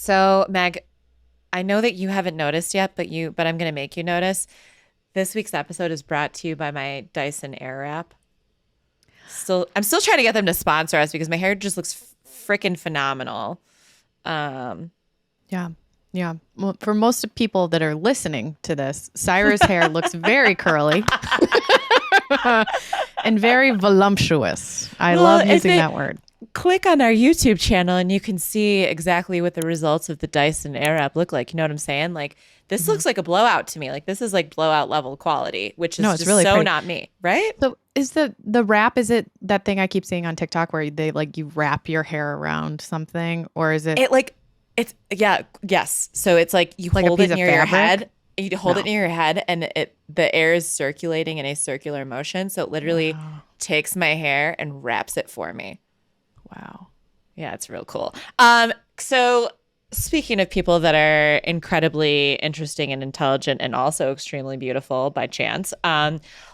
So, Meg, I know that you haven't noticed yet, but I'm going to make you notice. This week's episode is brought to you by my Dyson Airwrap. I'm still trying to get them to sponsor us because my hair just looks freaking phenomenal. Um, Yeah. Yeah. Well, for most of people that are listening to this, Saira's hair looks very curly and very voluptuous. I well, love if using they that word. click on our YouTube channel and you can see exactly what the results of the Dyson Airwrap look like. You know what I'm saying? Like this Hmm. looks like a blowout to me. Like this is like blowout level quality, which No, is it's just really so pretty. not me, right? So is the wrap, is it that thing I keep seeing on TikTok where they like you wrap your hair around something, or is it It like it's yeah, yes. So it's like you like a hold piece it of near your fabric? head. You hold it No. near your head and it the air is circulating in a circular motion. So it literally Wow. takes my hair and wraps it for me. Wow. Yeah, it's real cool. So speaking of people that are incredibly interesting and intelligent and also extremely beautiful by chance,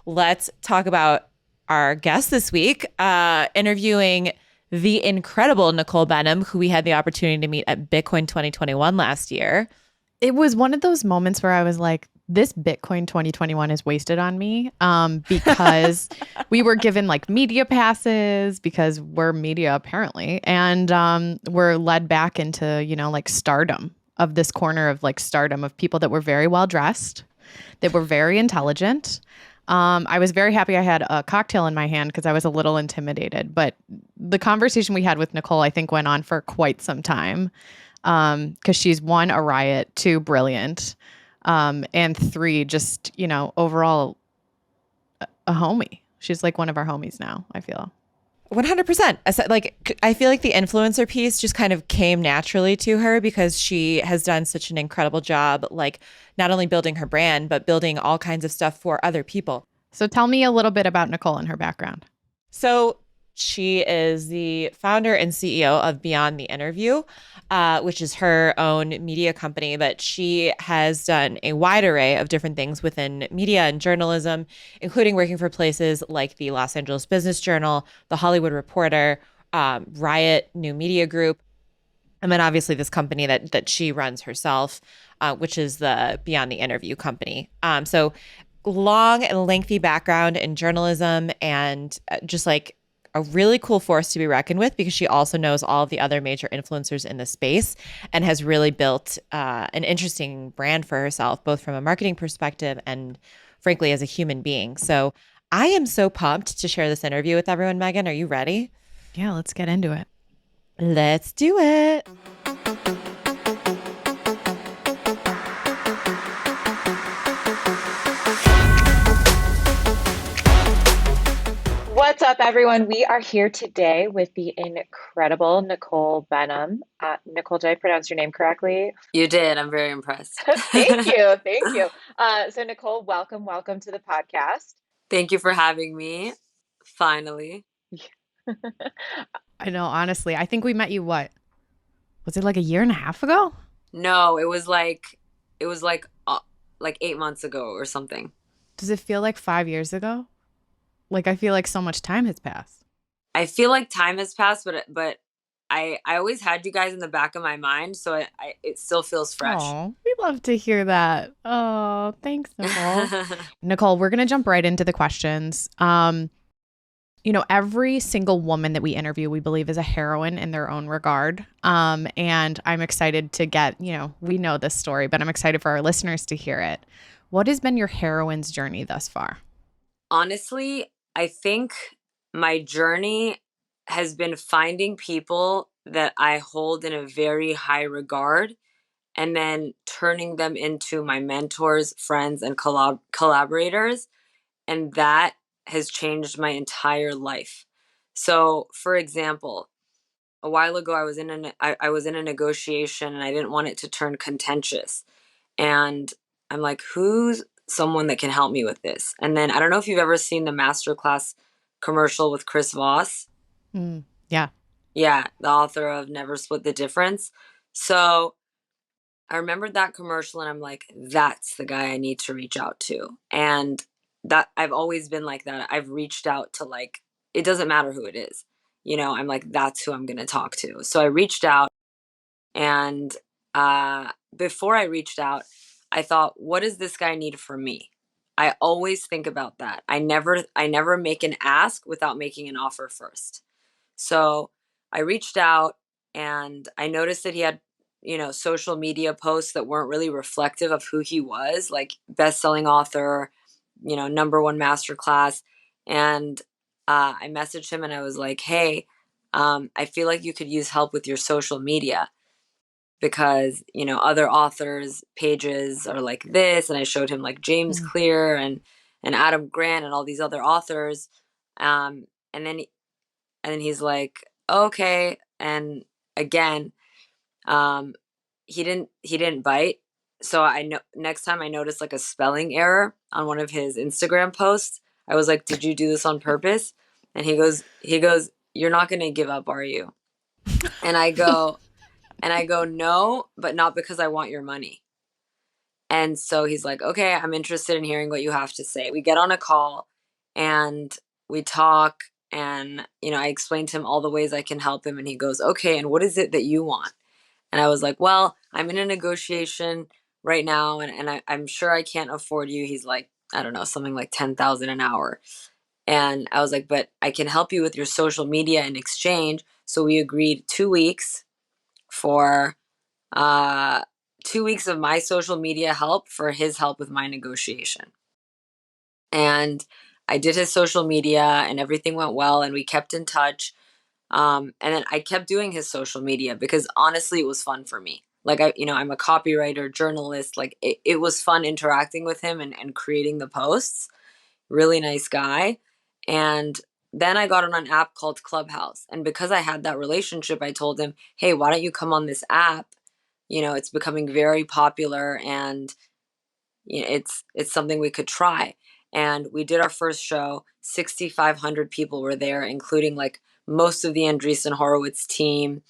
let's talk about our guest this week, interviewing the incredible Nicole Behnam, who we had the opportunity to meet at Bitcoin 2021 last year. It was one of those moments where I was like, this Bitcoin 2021 is wasted on me, because we were given like media passes because we're media apparently. And we're led back into, like stardom of this corner of like stardom of people that were very well dressed, that were very intelligent. I was very happy I had a cocktail in my hand because I was a little intimidated. But the conversation we had with Nicole, I think, went on for quite some time, because she's one, a riot, two, brilliant, and three, just, overall a homie. She's like one of our homies now, I feel. 100%. Like I feel like the influencer piece just kind of came naturally to her because she has done such an incredible job, like not only building her brand, but building all kinds of stuff for other people. So tell me a little bit about Nicole and her background. So she is the founder and CEO of Beyond the Interview, which is her own media company. But she has done a wide array of different things within media and journalism, including working for places like the Los Angeles Business Journal, the Hollywood Reporter, Riot New Media Group, and then obviously this company that she runs herself, which is the Beyond the Interview company. So long and lengthy background in journalism and just like a really cool force to be reckoned with because she also knows all of the other major influencers in the space and has really built an interesting brand for herself, both from a marketing perspective and frankly as a human being. So I am so pumped to share this interview with everyone. Megan, are you ready? Yeah, let's get into it. Let's do it. What's up, everyone? We are here today with the incredible Nicole Behnam. Nicole, did I pronounce your name correctly? You did. I'm very impressed. Thank you. Thank you. So, Nicole, welcome to the podcast. Thank you for having me. Finally. I know, honestly, I think we met you, what? Was it like a year and a half ago? No, it was like 8 months ago or something. Does it feel like 5 years ago? Like, I feel like so much time has passed. I feel like time has passed, but I always had you guys in the back of my mind, so it still feels fresh. Oh, we love to hear that. Oh, thanks, Nicole. Nicole, we're going to jump right into the questions. Every single woman that we interview, we believe is a heroine in their own regard. And I'm excited to get, we know this story, but I'm excited for our listeners to hear it. What has been your heroine's journey thus far? Honestly, I think my journey has been finding people that I hold in a very high regard and then turning them into my mentors, friends, and collaborators. And that has changed my entire life. So, for example, a while ago, I was in a negotiation and I didn't want it to turn contentious. And I'm like, who's someone that can help me with this? And then I don't know if you've ever seen the Masterclass commercial with Chris Voss. Yeah. Yeah, the author of Never Split the Difference. So I remembered that commercial and I'm like, that's the guy I need to reach out to. And that I've always been like that. I've reached out to, like, it doesn't matter who it is. I'm like, that's who I'm going to talk to. So I reached out and before I reached out, I thought, what does this guy need from me? I always think about that. I never make an ask without making an offer first. So I reached out and I noticed that he had, social media posts that weren't really reflective of who he was, like best-selling author, number one masterclass. And I messaged him and I was like, hey, I feel like you could use help with your social media because, other authors' pages are like this. And I showed him like James Mm. Clear and Adam Grant and all these other authors. And then he's like, okay. And again, um, he didn't bite. So I know next time I noticed like a spelling error on one of his Instagram posts, I was like, did you do this on purpose? And he goes, you're not going to give up, are you? And I go, no, but not because I want your money. And so he's like, okay, I'm interested in hearing what you have to say. We get on a call and we talk and, I explained to him all the ways I can help him. And he goes, okay, and what is it that you want? And I was like, well, I'm in a negotiation right now and I'm sure I can't afford you. He's like, I don't know, something like 10,000 an hour. And I was like, but I can help you with your social media in exchange. So we agreed 2 weeks for uh 2 weeks of my social media help for his help with my negotiation. And I did his social media and everything went well and we kept in touch. And then I kept doing his social media because honestly it was fun for me. Like I'm a copywriter, journalist. Like it was fun interacting with him and creating the posts. Really nice guy. And then I got on an app called Clubhouse. And because I had that relationship, I told him, hey, why don't you come on this app? It's becoming very popular and it's something we could try. And we did our first show. 6,500 people were there, including like most of the Andreessen Horowitz team.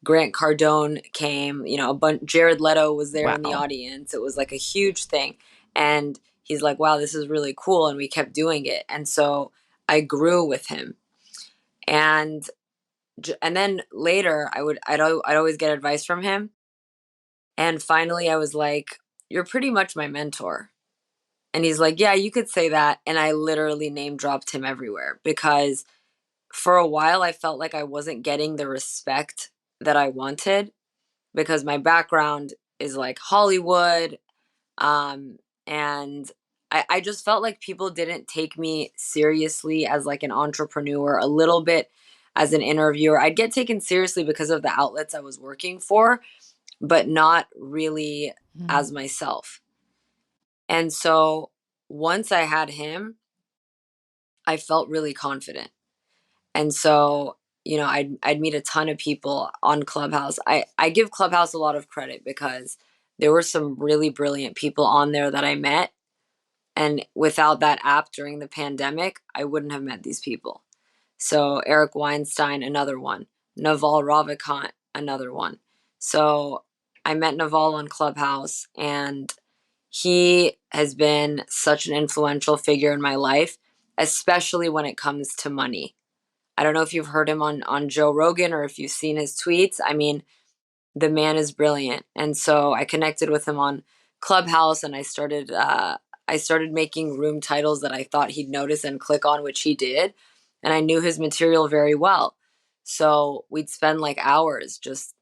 Grant Cardone came, a bunch. Jared Leto was there in the Wow. audience. It was like a huge thing. And he's like, wow, this is really cool. And we kept doing it. And so I grew with him. And then later I'd always get advice from him. And finally I was like, you're pretty much my mentor. And he's like, yeah, you could say that. And I literally name dropped him everywhere because for a while I felt like I wasn't getting the respect that I wanted because my background is like Hollywood. And I just felt like people didn't take me seriously as like an entrepreneur, a little bit as an interviewer. I'd get taken seriously because of the outlets I was working for, but not really Mm. as myself. And so once I had him, I felt really confident. And so, I'd meet a ton of people on Clubhouse. I give Clubhouse a lot of credit because there were some really brilliant people on there that I met. And without that app during the pandemic, I wouldn't have met these people. So Eric Weinstein, another one. Naval Ravikant, another one. So I met Naval on Clubhouse and he has been such an influential figure in my life, especially when it comes to money. I don't know if you've heard him on Joe Rogan or if you've seen his tweets. I mean, the man is brilliant. And so I connected with him on Clubhouse and I started making room titles that I thought he'd notice and click on, which he did. And I knew his material very well. So we'd spend like hours just,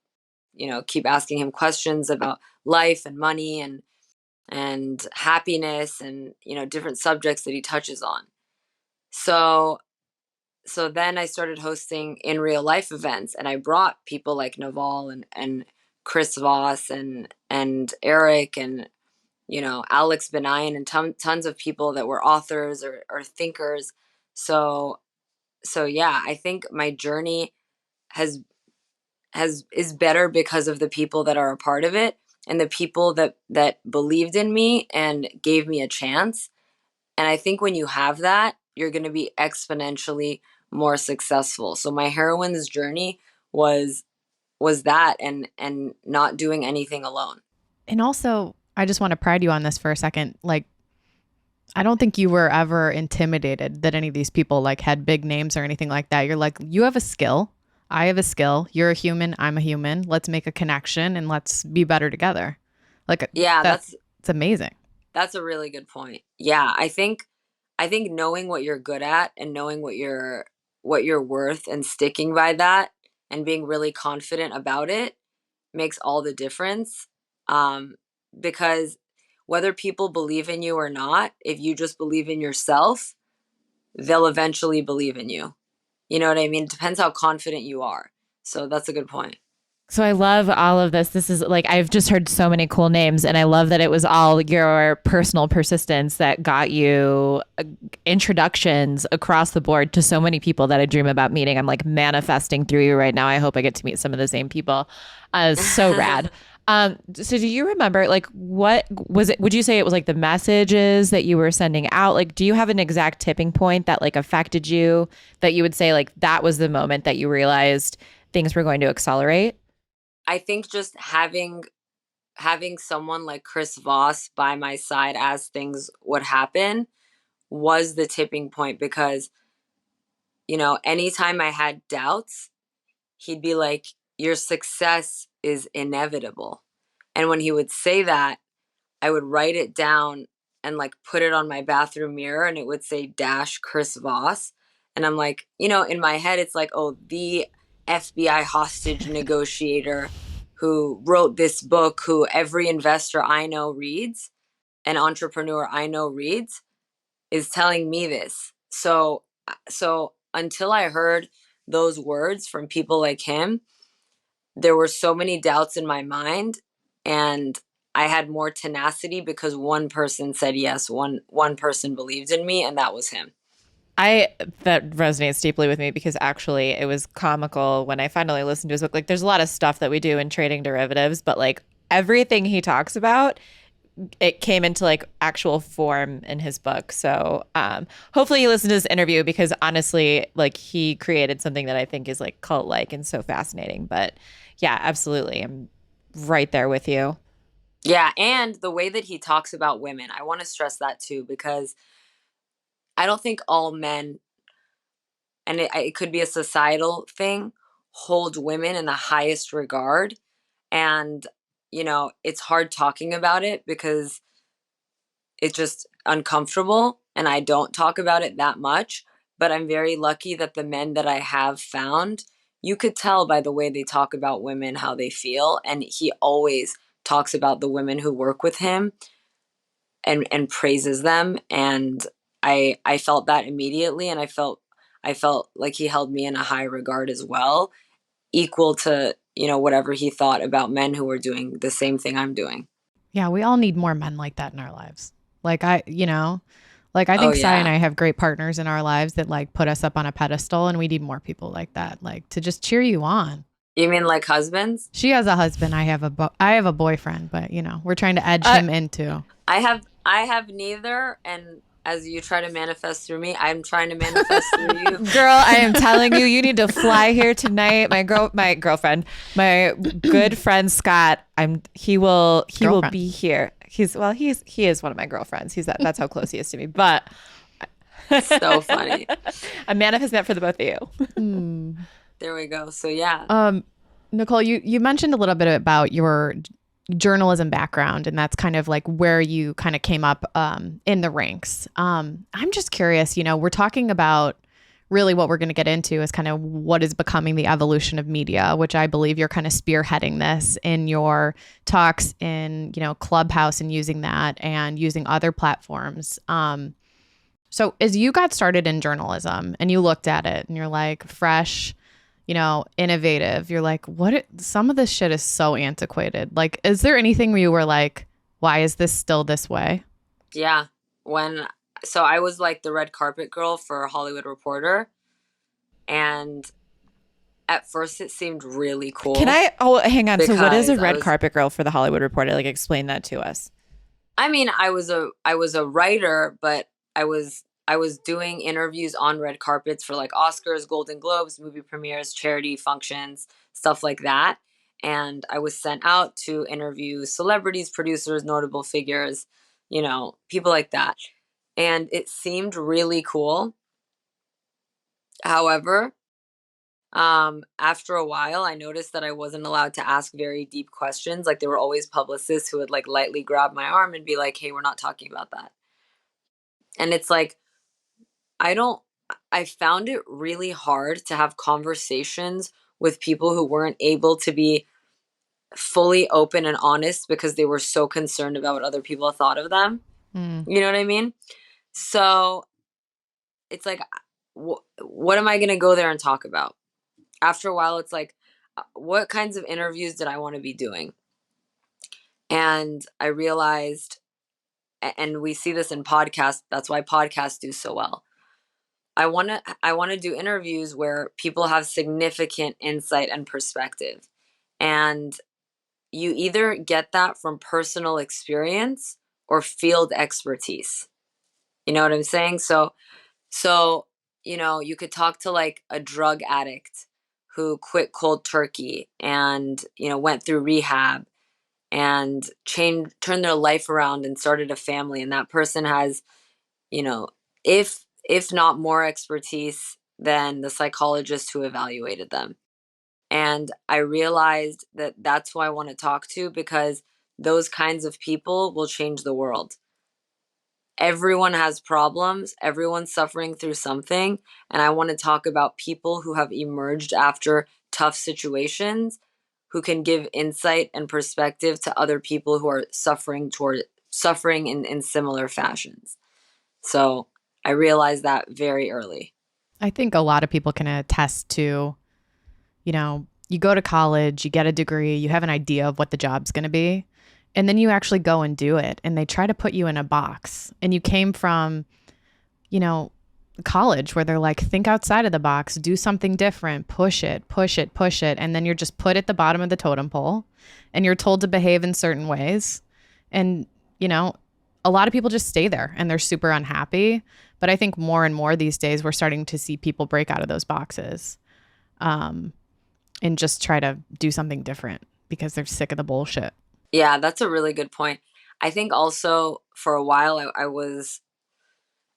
keep asking him questions about life and money and happiness and, different subjects that he touches on. So then I started hosting in real life events and I brought people like Naval and Chris Voss and Eric and Alex Benayan and tons of people that were authors or thinkers. So yeah, I think my journey has is better because of the people that are a part of it and the people that believed in me and gave me a chance. And I think when you have that, you're going to be exponentially more successful. So my heroine's journey was that and not doing anything alone. And also, I just want to pride you on this for a second. Like, I don't think you were ever intimidated that any of these people like had big names or anything like that. You're like, you have a skill. I have a skill. You're a human. I'm a human. Let's make a connection and let's be better together. Like Yeah, that's it's amazing. that's a really good point. Yeah, I think knowing what you're good at and knowing what you're worth and sticking by that and being really confident about it makes all the difference. Um, because whether people believe in you or not, if you just believe in yourself, they'll eventually believe in you. You know what I mean? It depends how confident you are. So that's a good point. So I love all of this. This is like, I've just heard so many cool names, and I love that it was all your personal persistence that got you introductions across the board to so many people that I dream about meeting. I'm like manifesting through you right now. I hope I get to meet some of the same people. So rad. So do you remember, like, what was it? Would you say it was like the messages that you were sending out? Like, do you have an exact tipping point that like affected you, that you would say like that was the moment that you realized things were going to accelerate? I think just having someone like Chris Voss by my side as things would happen was the tipping point because, anytime I had doubts, he'd be like, your success is inevitable. And when he would say that, I would write it down and like put it on my bathroom mirror and it would say dash Chris Voss. And I'm like, in my head, it's like, oh, the FBI hostage negotiator who wrote this book, who every investor I know reads, an entrepreneur I know reads, is telling me this. So until I heard those words from people like him, there were so many doubts in my mind, and I had more tenacity because one person said yes, one person believed in me, and that was him. I That resonates deeply with me because actually it was comical when I finally listened to his book. Like there's a lot of stuff that we do in trading derivatives, but like everything he talks about, it came into like actual form in his book. So hopefully you listen to this interview because honestly, like he created something that I think is like cult like and so fascinating. But yeah, absolutely. I'm right there with you. Yeah, and the way that he talks about women, I want to stress that too because I don't think all men, and it could be a societal thing, hold women in the highest regard. And, it's hard talking about it because it's just uncomfortable and I don't talk about it that much. But I'm very lucky that the men that I have found, you could tell by the way they talk about women how they feel. And he always talks about the women who work with him and praises them. And I felt that immediately, and I felt like he held me in a high regard as well, equal to, whatever he thought about men who were doing the same thing I'm doing. Yeah, we all need more men like that in our lives. Like like I Oh think Sai and yeah. I have great partners in our lives that like put us up on a pedestal, and we need more people like that, like to just cheer you on. You mean like husbands? She has a husband. I have a boyfriend, but we're trying to edge Uh, him into. I have neither, and as you try to manifest through me, I'm trying to manifest through you. Girl, I am telling you, you need to fly here tonight. My girlfriend, my good friend Scott. He will Girlfriend. be here. He is one of my girlfriends. That's how close he is to me. But So funny. a manifest meant for the both of you. Hmm. There we go. So yeah. Nicole, you mentioned a little bit about your journalism background, and that's kind of like where you kind of came up in the ranks. I'm just curious, we're talking about really what we're going to get into is kind of what is becoming the evolution of media, which I believe you're kind of spearheading this in your talks in, Clubhouse and using that and using other platforms. So as you got started in journalism and you looked at it and you're like fresh, innovative, you're like, some of this shit is so antiquated. Like, is there anything where you were like, why is this still this way? Yeah. So I was like the red carpet girl for Hollywood Reporter, and at first it seemed really Can cool I? Oh, hang on. So, what is a because red carpet girl for the Hollywood Reporter? Like, explain that to us. I mean, I was a writer, but I was doing interviews on red carpets for like Oscars, Golden Globes, movie premieres, charity functions, stuff like that. And I was sent out to interview celebrities, producers, notable figures, people like that. And it seemed really cool. However, After a while, I noticed that I wasn't allowed to ask very deep questions. Like there were always publicists who would like lightly grab my arm and be like, "Hey, we're not talking about that." And it's like, I don't, I found it really hard to have conversations with people who weren't able to be fully open and honest because they were so concerned about what other people thought of them. Mm. You know what I mean? So it's like, what am I going to go there and talk about? After a while, it's like, what kinds of interviews did I want to be doing? And I realized, and we see this in podcasts, that's why podcasts do so well. I want to do interviews where people have significant insight and perspective. And you either get that from personal experience or field expertise. You know what I'm saying? So, you could talk to like a drug addict who quit cold turkey and, went through rehab and turned their life around and started a family. And that person has, you know, if not more expertise than the psychologist who evaluated them. And I realized that that's who I want to talk to because those kinds of people will change the world. Everyone has problems, everyone's suffering through something. And I want to talk about people who have emerged after tough situations, who can give insight and perspective to other people who are suffering in similar fashions. So I realized that very early. I think a lot of people can attest to, you go to college, you get a degree, you have an idea of what the job's going to be, and then you actually go and do it. And they try to put you in a box. And you came from, college where they're like, think outside of the box, do something different, push it, push it, push it. And then you're just put at the bottom of the totem pole and you're told to behave in certain ways. And, a lot of people just stay there and they're super unhappy. But I think more and more these days, we're starting to see people break out of those boxes and just try to do something different because they're sick of the bullshit. Yeah, that's a really good point. I think also for a while I was,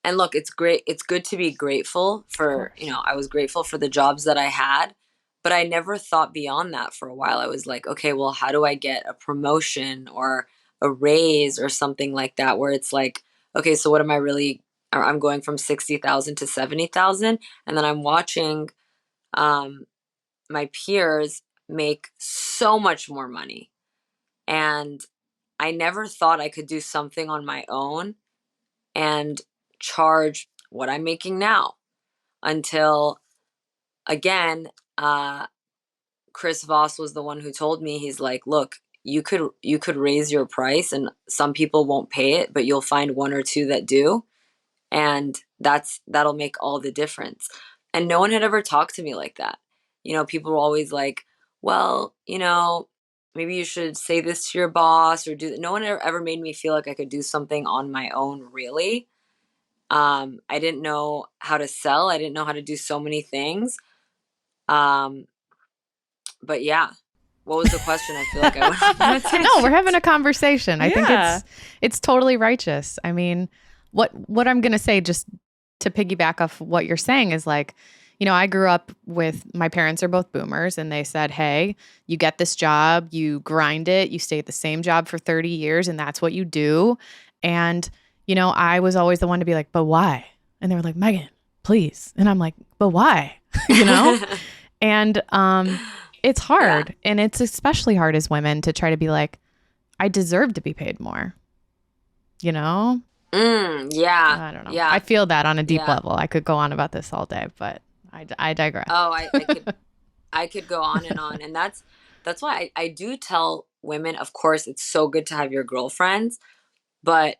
and look, it's great. It's good to be grateful Of for, course. I was grateful for the jobs that I had, but I never thought beyond that for a while. I was like, okay, well, how do I get a promotion or a raise or something like that where it's like, okay, so what am I really, or I'm going from 60,000 to 70,000 and then I'm watching um my peers make so much more money. And I never thought I could do something on my own and charge what I'm making now until, again, Chris Voss was the one who told me, he's like, look, you could raise your price and some people won't pay it, but you'll find one or two that do. And that'll make all the difference. And no one had ever talked to me like that. People were always like, well, maybe you should say this to your boss or do. No one ever made me feel like I could do something on my own, really. I didn't know how to sell. I didn't know how to do so many things. Um, but yeah, what was the question? I feel like I went off on a No, we're tangent. having a conversation. I think Yeah. it's totally righteous. I mean, what I'm gonna say, just to piggyback off what you're saying, is like, I grew up with, my parents are both boomers, and they said, hey, you get this job, you grind it, you stay at the same job for 30 years, and that's what you do. And I was always the one to be like, but why? And they were like, Megan, please. And I'm like, but why? you know and it's Yeah. hard, and it's especially hard as women to try to be like, I deserve to be paid more. you know Yeah. I don't know. I Yeah. feel that on a deep Yeah. level. I could go on about this all day, but I digress. Oh, I could go on and on. And that's why I do tell women, of course, it's so good to have your girlfriends, but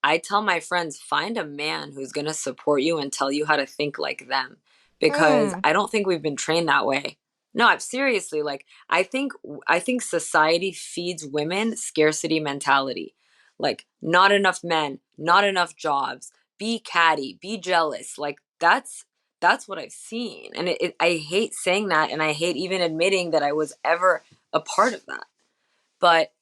I tell my friends, find a man who's going to support you and tell you how to think like them because Mm. I don't think we've been trained that way. No, I'm seriously like I think society feeds women scarcity mentality. Like not enough men, not enough jobs, be catty, be jealous. Like that's what I've seen. And I hate saying that and I hate even admitting that I was ever a part of that. But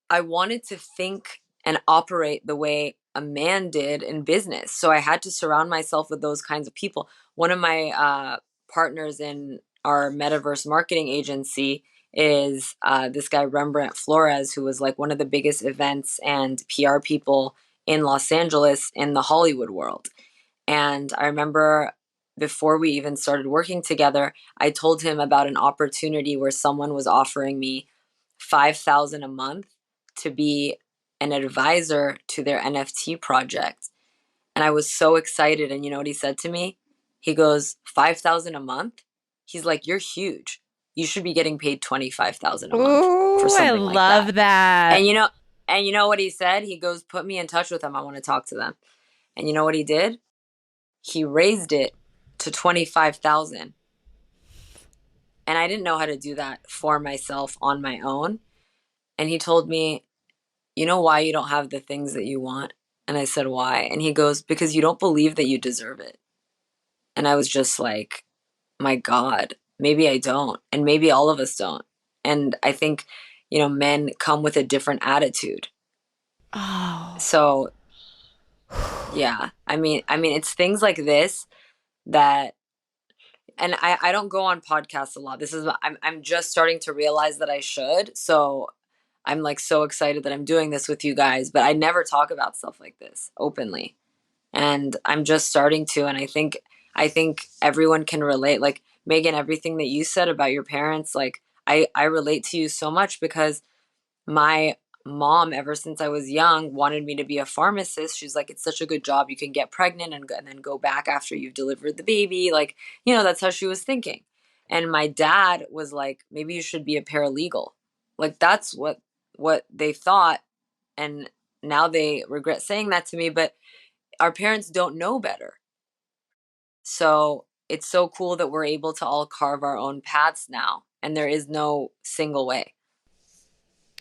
I wanted to think and operate the way a man did in business. So I had to surround myself with those kinds of people. One of my partners in our metaverse marketing agency is this guy Rembrandt Flores, who was like one of the biggest events and PR people in Los Angeles in the Hollywood world. And I remember before we even started working together, I told him about an opportunity where someone was offering me 5,000 a month to be an advisor to their NFT project. And I was so excited. And you know what he said to me? He goes, 5,000 a month? He's like, you're huge. You should be getting paid 25,000 a month for Ooh, I something like that. love that. And you know what he said? He goes, put me in touch with them. I want to talk to them. And you know what he did? He raised it to 25,000. And I didn't know how to do that for myself on my own. And he told me, you know why you don't have the things that you want? And I said, why? And he goes, because you don't believe that you deserve it. And I was just like, my God, maybe I don't. And maybe all of us don't. And I think, men come with a different attitude. Oh. So yeah, I mean, it's things like this that, and I don't go on podcasts a lot. I'm just starting to realize that I should. So I'm like so excited that I'm doing this with you guys, but I never talk about stuff like this openly. And I'm just starting to, and I think everyone can relate. Like Megan, everything that you said about your parents, like I relate to you so much because my mom, ever since I was young, wanted me to be a pharmacist. She's like, it's such a good job. You can get pregnant and then go back after you've delivered the baby. Like, that's how she was thinking. And my dad was like, maybe you should be a paralegal. Like that's what they thought. And now they regret saying that to me, but our parents don't know better. So it's so cool that we're able to all carve our own paths now. And there is no single way.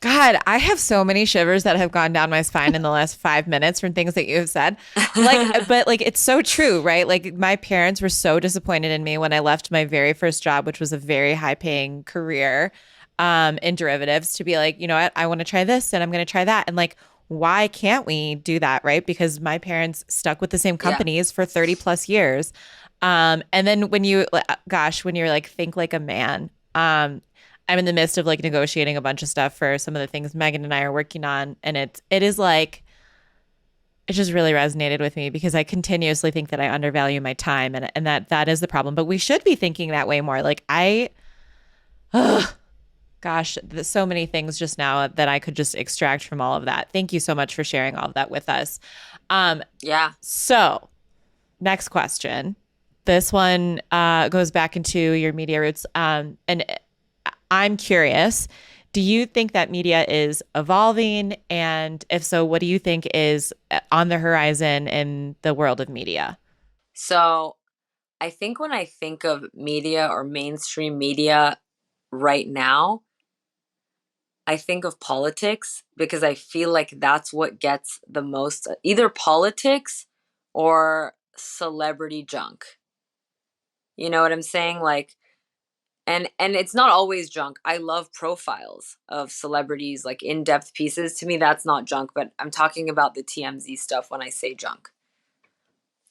God, I have so many shivers that have gone down my spine in the last 5 minutes from things that you have said. But like, it's so true, right? Like, my parents were so disappointed in me when I left my very first job, which was a very high paying career in derivatives, to be like, you know what? I want to try this and I'm going to try that. And like, why can't we do that, right? Because my parents stuck with the same Yeah. companies for 30 plus years. And then when you're like, think like a man, I'm in the midst of like negotiating a bunch of stuff for some of the things Megan and I are working on. And it is like, it just really resonated with me because I continuously think that I undervalue my time and that is the problem. But we should be thinking that way more. Like gosh, there's so many things just now that I could just extract from all of that. Thank you so much for sharing all of that with us. Yeah. So next question. This one goes back into your media roots. And I'm curious, do you think that media is evolving? And if so, what do you think is on the horizon in the world of media? So I think when I think of media or mainstream media right now, I think of politics because I feel like that's what gets the most, either politics or celebrity junk. You know what I'm saying? Like, and it's not always junk. I love profiles of celebrities, like in-depth pieces. To me, that's not junk, but I'm talking about the TMZ stuff when I say junk.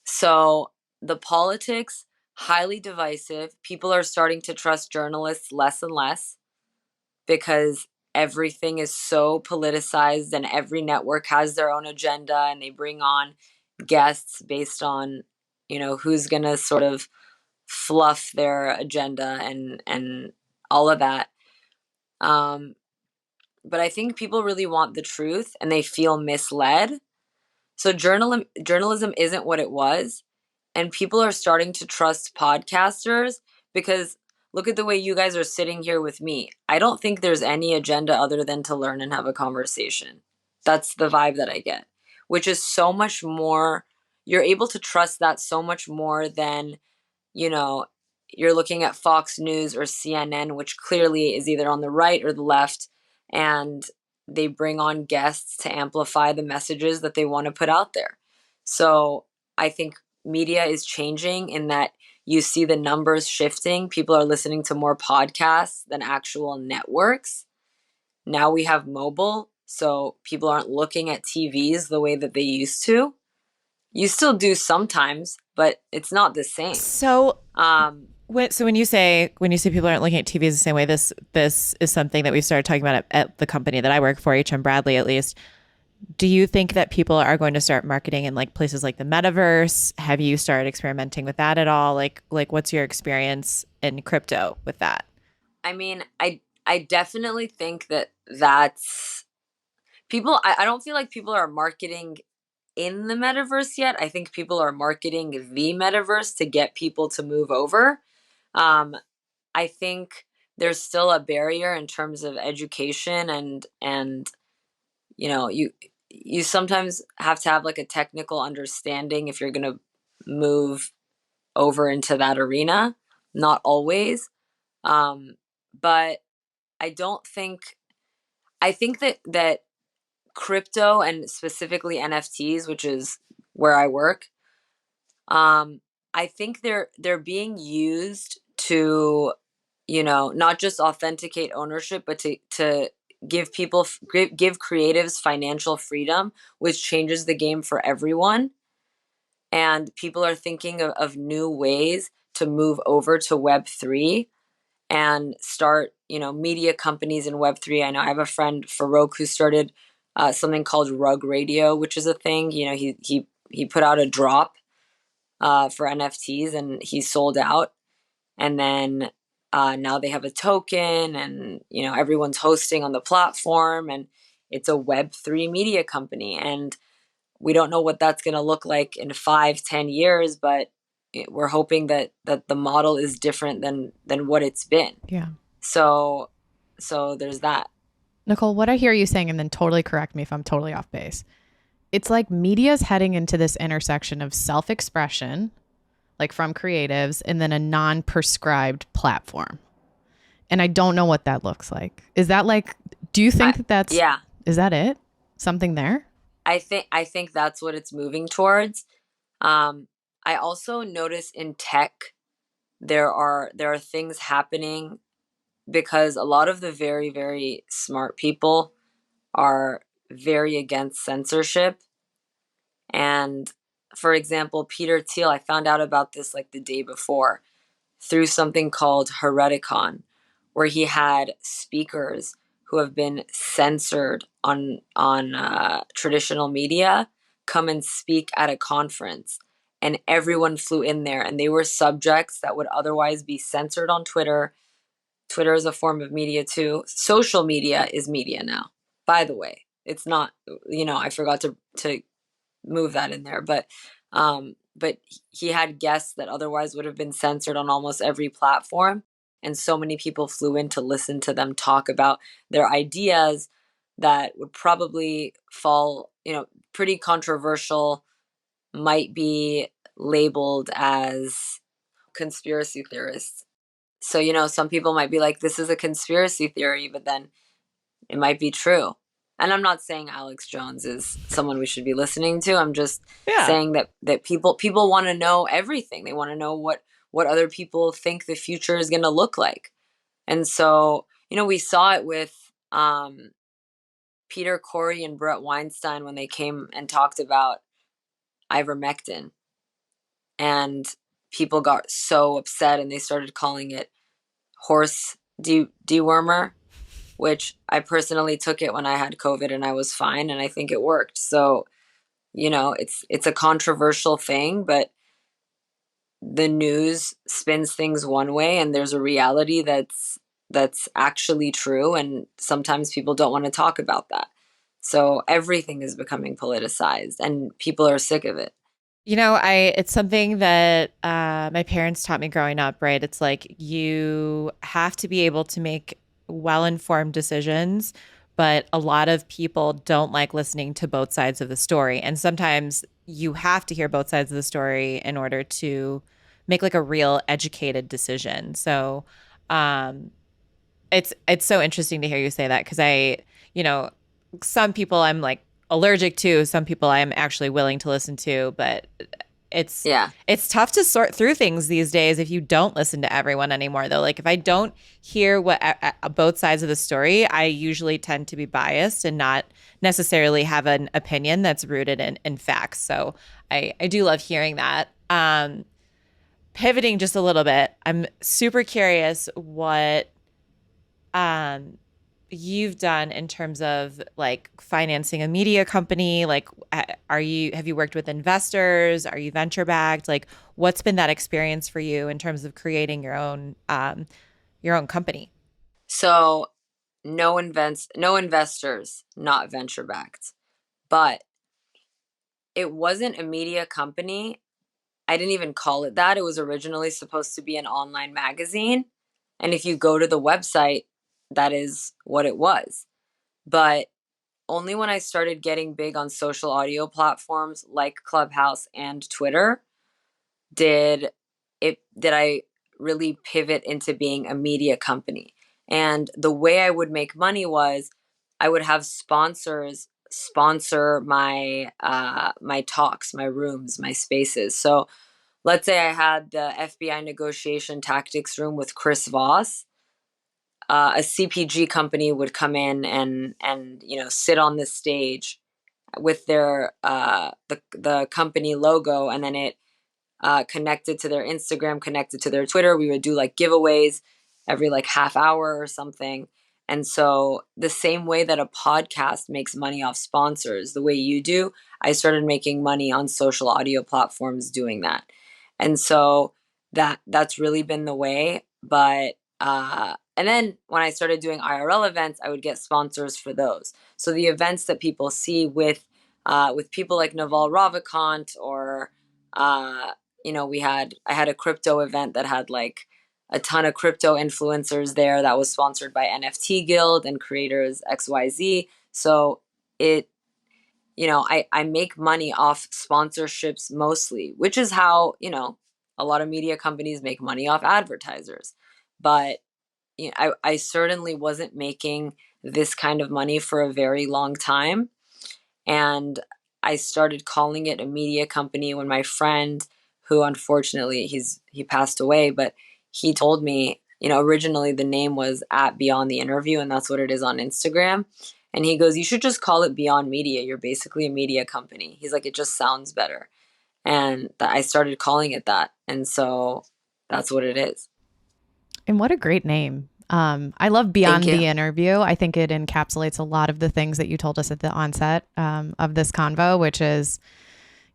So the politics, highly divisive. People are starting to trust journalists less and less because everything is so politicized and every network has their own agenda and they bring on guests based on, who's going to sort of fluff their agenda and all of that. Um, but I think people really want the truth and they feel misled. So journalism isn't what it was, and people are starting to trust podcasters because look at the way you guys are sitting here with me. I don't think there's any agenda other than to learn and have a conversation. That's the vibe that I get, which is so much more. You're able to trust that so much more than, you know, you're looking at Fox News or CNN, which clearly is either on the right or the left, and they bring on guests to amplify the messages that they want to put out there. So I think media is changing in that you see the numbers shifting. People are listening to more podcasts than actual networks. Now we have mobile, so people aren't looking at TVs the way that they used to. You still do sometimes, but it's not the same. So Um, When you say people aren't looking at TVs the same way, this is something that we started talking about at the company that I work for, HM Bradley at least. Do you think that people are going to start marketing in like places like the metaverse? Have you started experimenting with that at all? Like what's your experience in crypto with that? I mean, I definitely think that that's people. I don't feel like people are marketing in the metaverse yet. I think people are marketing the metaverse to get people to move over. Um, I think there's still a barrier in terms of education and you sometimes have to have like a technical understanding if you're going to move over into that arena. Not always. Um, but I don't think I think that crypto and specifically NFTs, which is where I work, I think they're being used to, not just authenticate ownership, but to give people give creatives financial freedom, which changes the game for everyone. And people are thinking of new ways to move over to Web3 and start, media companies in Web3. I know I have a friend, Farouk, who started something called Rug Radio, which is a thing. He put out a drop for NFTs and he sold out. And then now they have a token, and everyone's hosting on the platform, and it's a Web3 media company. And we don't know what that's going to look like in 5-10 years, but we're hoping that the model is different than what it's been. Yeah. So there's that. Nicole, what I hear you saying, and then totally correct me if I'm totally off base. It's like media's heading into this intersection of self-expression, like from creatives, and then a non-prescribed platform. And I don't know what that looks like. Is that like, do you think that's, yeah, is that it? Something there? I think that's what it's moving towards. I also notice in tech there are things happening because a lot of the very, very smart people are very against censorship. And for example, Peter Thiel, I found out about this like the day before through something called Hereticon, where he had speakers who have been censored on traditional media come and speak at a conference, and everyone flew in there, and they were subjects that would otherwise be censored on Twitter. Twitter is a form of media too. Social media is media now. By the way, it's not. I forgot to move that in there, but he had guests that otherwise would have been censored on almost every platform, and so many people flew in to listen to them talk about their ideas that would probably fall, pretty controversial, might be labeled as conspiracy theorists. So, some people might be like, this is a conspiracy theory, but then it might be true. And I'm not saying Alex Jones is someone we should be listening to. I'm just Yeah. saying that people want to know everything. They want to know what other people think the future is going to look like. And so, we saw it with Peter Corey and Brett Weinstein when they came and talked about ivermectin. And people got so upset and they started calling it horse dewormer, which I personally took it when I had COVID and I was fine, and I think it worked. So, it's a controversial thing, but the news spins things one way, and there's a reality that's actually true, and sometimes people don't want to talk about that. So everything is becoming politicized, and people are sick of it. It's something that my parents taught me growing up, right? It's like you have to be able to make well-informed decisions, but a lot of people don't like listening to both sides of the story. And sometimes you have to hear both sides of the story in order to make like a real educated decision. So, um, it's so interesting to hear you say that because you know, some people I'm like allergic to, some people I'm actually willing to listen to, but it's Yeah. it's tough to sort through things these days if you don't listen to everyone anymore though. Like if I don't hear what both sides of the story, I usually tend to be biased and not necessarily have an opinion that's rooted in facts. So I do love hearing that. pivoting just a little bit, I'm super curious what um you've done in terms of like financing a media company. Like, have you worked with investors? Are you venture backed? Like, what's been that experience for you in terms of creating your own company? So no investors, not venture backed. But it wasn't a media company. I didn't even call it that. It was originally supposed to be an online magazine. And if you go to the website, that is what it was. But only when I started getting big on social audio platforms like Clubhouse and Twitter did did I really pivot into being a media company. And the way I would make money was I would have sponsors sponsor my talks, my rooms, my spaces. So let's say I had the FBI negotiation tactics room with Chris Voss. A CPG company would come in and sit on the stage with their the company logo, and then it connected to their Instagram, connected to their Twitter. We would do like giveaways every like half hour or something. And so, the same way that a podcast makes money off sponsors, the way you do, I started making money on social audio platforms doing that. And so that's really been the way. But and then when I started doing IRL events, I would get sponsors for those. So the events that people see with people like Naval Ravikant or I had a crypto event that had like a ton of crypto influencers there that was sponsored by NFT Guild and Creators XYZ. So it I make money off sponsorships mostly, which is how, a lot of media companies make money off advertisers. But I certainly wasn't making this kind of money for a very long time. And I started calling it a media company when my friend, who unfortunately he passed away, but he told me, originally the name was at Beyond the Interview, and that's what it is on Instagram. And he goes, "You should just call it Beyond Media. You're basically a media company." He's like, "It just sounds better." And I started calling it that. And so that's what it is. And what a great name. I love Thank Beyond you. the Interview. I think it encapsulates a lot of the things that you told us at the onset of this convo, which is,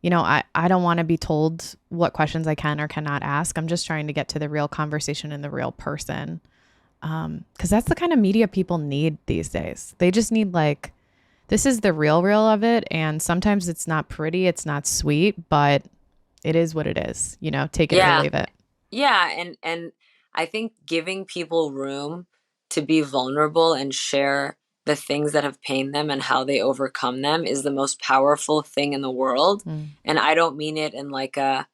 I don't want to be told what questions I can or cannot ask. I'm just trying to get to the real conversation and the real person. Because that's the kind of media people need these days. They just need like, this is the real of it. And sometimes it's not pretty, it's not sweet, but it is what it is. Take it or Yeah. leave it. Yeah, and I think giving people room to be vulnerable and share the things that have pained them and how they overcome them is the most powerful thing in the world. Mm. And I don't mean it in like a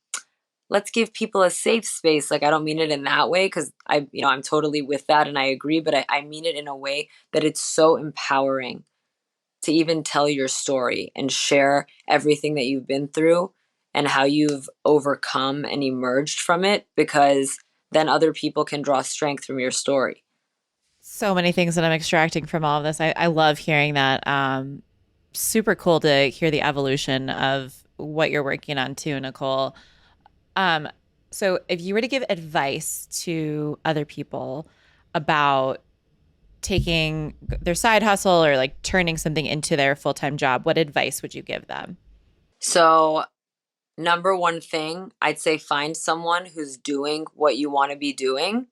let's give people a safe space. Like I don't mean it in that way because I'm totally with that and I agree, but I mean it in a way that it's so empowering to even tell your story and share everything that you've been through and how you've overcome and emerged from it because then other people can draw strength from your story. So many things that I'm extracting from all of this. I love hearing that. Super cool to hear the evolution of what you're working on too, Nicole. Um, so if you were to give advice to other people about taking their side hustle or like turning something into their full-time job, what advice would you give them? So, number one thing, I'd say find someone who's doing what you want to be doing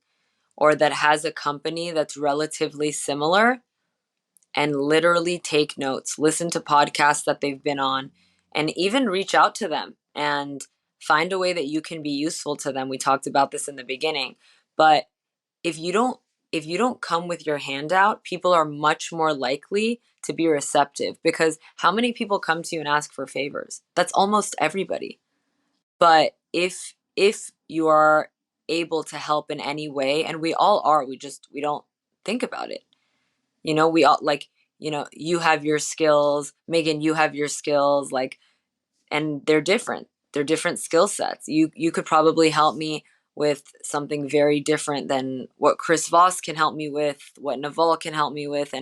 or that has a company that's relatively similar and literally take notes, listen to podcasts that they've been on, and even reach out to them and find a way that you can be useful to them. We talked about this in the beginning, but if you don't if you don't come with your hand out, people are much more likely to be receptive because how many people come to you and ask for favors? That's almost everybody. But if you are able to help in any way, and we all are, we don't think about it. We all like, you have your skills, Megan, you have your skills, like, and they're different. They're different skill sets. You could probably help me with something very different than what Chris Voss can help me with, what Naval can help me with,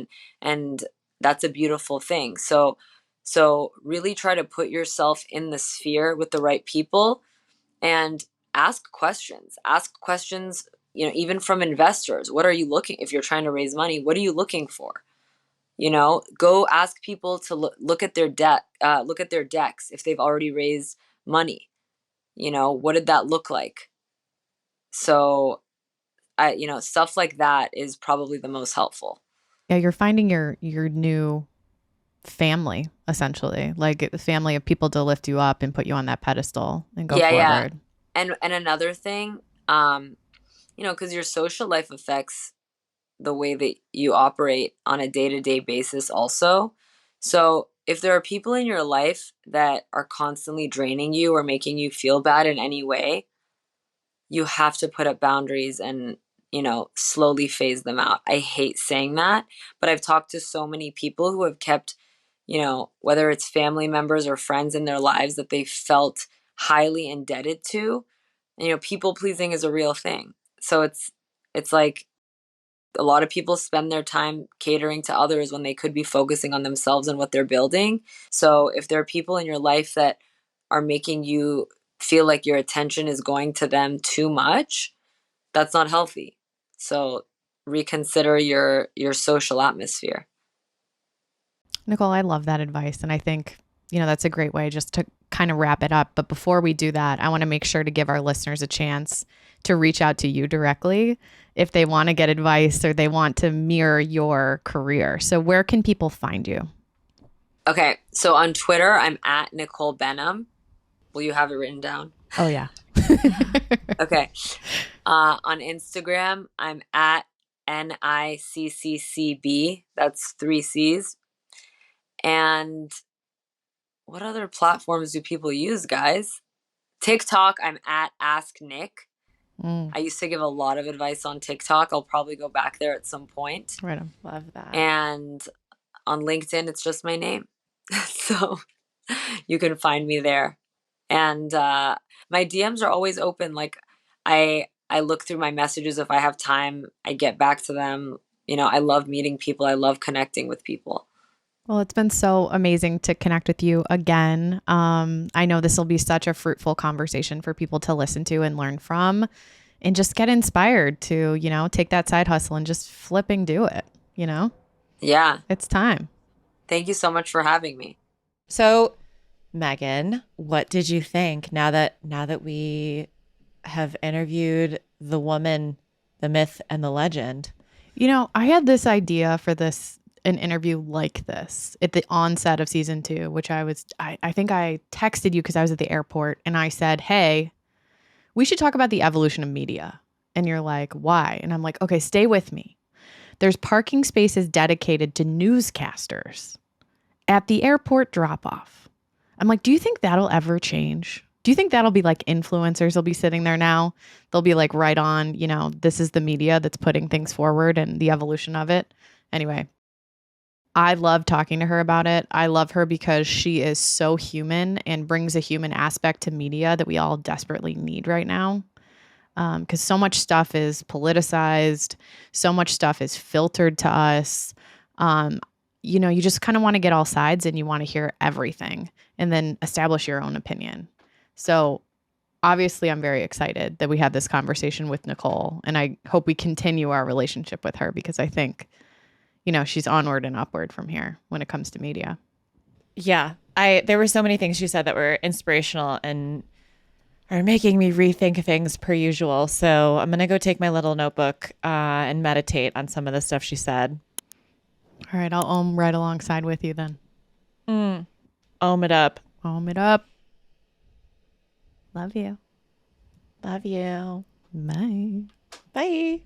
and that's a beautiful thing. So really try to put yourself in the sphere with the right people. And ask questions. Ask questions, even from investors. What are you looking, if you're trying to raise money, what are you looking for? Go ask people to look at their look at their decks if they've already raised money. What did that look like? So stuff like that is probably the most helpful. Yeah, you're finding your new family, essentially, like a family of people to lift you up and put you on that pedestal and go Yeah. forward. And another thing, because your social life affects the way that you operate on a day-to-day basis also. So if there are people in your life that are constantly draining you or making you feel bad in any way, you have to put up boundaries and, slowly phase them out. I hate saying that, but I've talked to so many people who have kept, whether it's family members or friends in their lives that they felt highly indebted to. And, people pleasing is a real thing. So it's like a lot of people spend their time catering to others when they could be focusing on themselves and what they're building. So if there are people in your life that are making you feel like your attention is going to them too much, that's not healthy. So reconsider your social atmosphere. Nicole, I love that advice. And I think, that's a great way just to kind of wrap it up. But before we do that, I want to make sure to give our listeners a chance to reach out to you directly if they want to get advice or they want to mirror your career. So where can people find you? Okay. So on Twitter, I'm at Nicole Behnam. Will you have it written down? Oh, yeah. Okay. On Instagram, I'm at NICCCB. That's 3 C's. And what other platforms do people use, guys? TikTok, I'm at Ask Nick. I used to give a lot of advice on TikTok. I'll probably go back there at some point. Right on. Love that. And on LinkedIn, it's just my name. So you can find me there. And my DMs are always open. Like I look through my messages. If I have time, I get back to them. I love meeting people. I love connecting with people. Well, it's been so amazing to connect with you again. I know this will be such a fruitful conversation for people to listen to and learn from and just get inspired to, take that side hustle and just flipping do it, Yeah. It's time. Thank you so much for having me. So, Megan, what did you think now that we have interviewed the woman, the myth, and the legend? I had this idea for an interview like this at the onset of season 2, which I think I texted you because I was at the airport and I said, hey, we should talk about the evolution of media. And you're like, why? And I'm like, okay, stay with me. There's parking spaces dedicated to newscasters at the airport drop-off. I'm like, do you think that'll ever change? Do you think that'll be like influencers will be sitting there now? They'll be like right on, this is the media that's putting things forward and the evolution of it. Anyway, I love talking to her about it. I love her because she is so human and brings a human aspect to media that we all desperately need right now. Because so much stuff is politicized. So much stuff is filtered to us. You just kind of want to get all sides and you want to hear everything and then establish your own opinion. So obviously I'm very excited that we had this conversation with Nicole, and I hope we continue our relationship with her because I think, she's onward and upward from here when it comes to media. Yeah. There were so many things she said that were inspirational and are making me rethink things per usual. So I'm going to go take my little notebook and meditate on some of the stuff she said. All right. I'll ohm right alongside with you then. Ohm it up. Ohm it up. Love you. Love you. Bye. Bye.